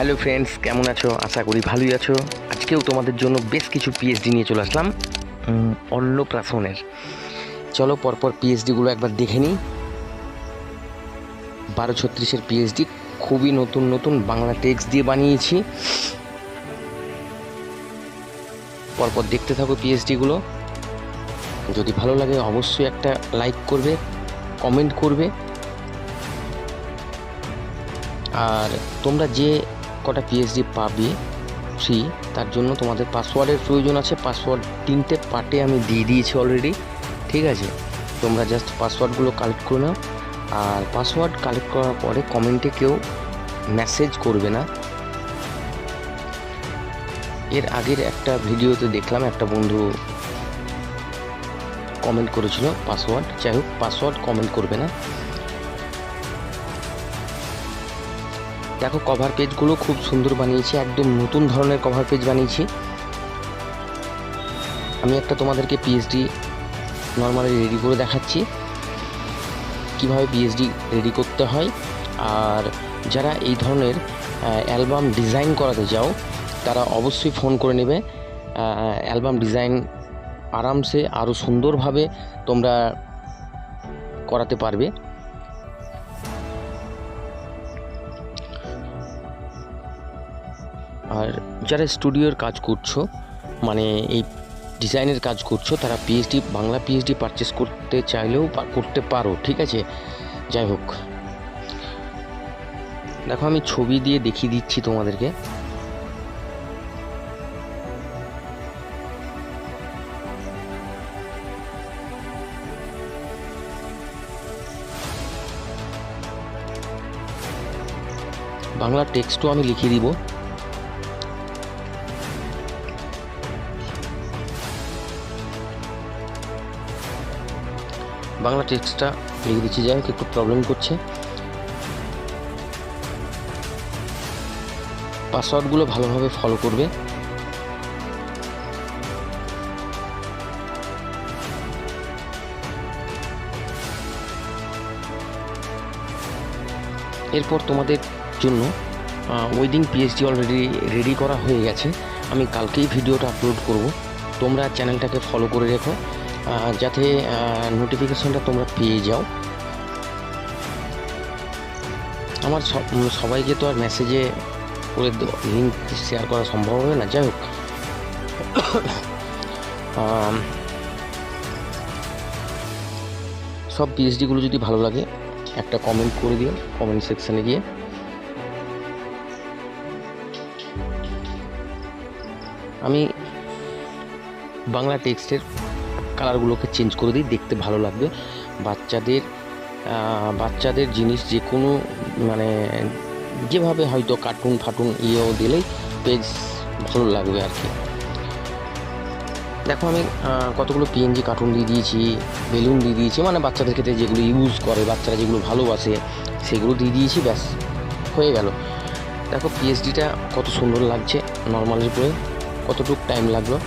Hello friends, কেমন আছো? আশা করি ভালোই আছো। আজকেও তোমাদের জন্য বেশ কিছু পিএইচডি নিয়ে চলে আসলাম অন্নপ্রাশনের। চলো পরপর পিএইচডিগুলো একবার দেখে নিই। 1236-এর পিএইচডি, খুবই নতুন নতুন বাংলা টেক্সট দিয়ে বানিয়েছি। পরপর দেখতে থাকো পিএইচডিগুলো। যদি ভালো লাগে অবশ্যই একটা লাইক করবে, কমেন্ট করবে। আর তোমরা যে কটা পিএইচডি পাবে ফ্রি, তার জন্য তোমাদের পাসওয়ার্ডের প্রয়োজন আছে। পাসওয়ার্ড 3টে পার্টে আমি দিয়ে দিয়েছি অলরেডি, ঠিক আছে? তোমরা জাস্ট পাসওয়ার্ডগুলো কালেক্ট করে নাও। আর পাসওয়ার্ড কালেক্ট করার পরে কমেন্টে কেউ মেসেজ করবে না। এর আগের একটা ভিডিওতে দেখলাম একটা বন্ধু কমেন্ট করেছিল পাসওয়ার্ড, যাই হোক পাসওয়ার্ড কমেন্ট করবে না। দেখো কভার পেজগুলো খুব সুন্দর বানিয়েছি, একদম নতুন ধরনের কভার পেজ বানিয়েছি। আমি একটা তোমাদেরকে পিএইচডি নর্মালি রেডি করে দেখাচ্ছি, কিভাবে পিএইচডি রেডি করতে হয়। আর যারা এই ধরনের অ্যালবাম ডিজাইন করাতে চাও তারা অবশ্যই ফোন করে নেবে। অ্যালবাম ডিজাইন আরামসে আরও সুন্দরভাবে তোমরা করাতে পারবে। আর যারা স্টুডিওর কাজ করছো, মানে এই ডিজাইনের কাজ করছো, তারা পিএইচডি বাংলা পিএইচডি পারচেস করতে চাইলেও করতে পারো, ঠিক আছে? যাই হোক, দেখো আমি ছবি দিয়ে দেখিয়ে দিচ্ছি তোমাদেরকে। বাংলা টেক্সটও আমি লিখে দিব। বাংলা টেক্সটটা লিখে দিচ্ছি, যাই হোক একটু প্রবলেম করছে। পাসওয়ার্ডগুলো ভালোভাবে ফলো করবে। এরপর তোমাদের জন্য ওয়েডিং পিএইচডি অলরেডি রেডি করা হয়ে গেছে। আমি কালকেই ভিডিওটা আপলোড করব। তোমরা চ্যানেলটাকে ফলো করে রেখো যাতে নোটিফিকেশনটা তোমরা পেয়ে যাও। আমার সবাইকে তো আর মেসেজে করে লিঙ্ক শেয়ার করা সম্ভব হবে না। যাই হোক, সব পিএইচডিগুলো যদি ভালো লাগে একটা কমেন্ট করে দিও কমেন্ট সেকশানে গিয়ে। আমি বাংলা টেক্সটের কালারগুলোকে চেঞ্জ করে দিই, দেখতে ভালো লাগবে। বাচ্চাদের জিনিস যে কোনো মানে যেভাবে হয়তো কার্টুন ফাটুন ইয়েও দিলেই পেজ ভালো লাগবে আর কি। দেখো আমি কতগুলো পিএনজি কার্টুন দিয়ে দিয়েছি, বেলুন দিয়ে দিয়েছি, মানে বাচ্চাদের ক্ষেত্রে যেগুলো ইউজ করে, বাচ্চারা যেগুলো ভালোবাসে সেগুলো দিয়ে দিয়েছি, ব্যাস হয়ে গেল। দেখো পিএইচডিটা কত সুন্দর লাগছে নর্মালের উপরে। কতটুকু টাইম লাগলো।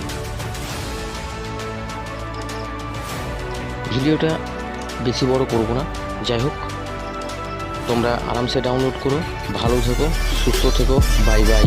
ভিডিওটা বেশি বড় করব না। যাই হোক, তোমরা আরামসে ডাউনলোড করো। ভালো থেকো, সুস্থ থেকো, বাই বাই।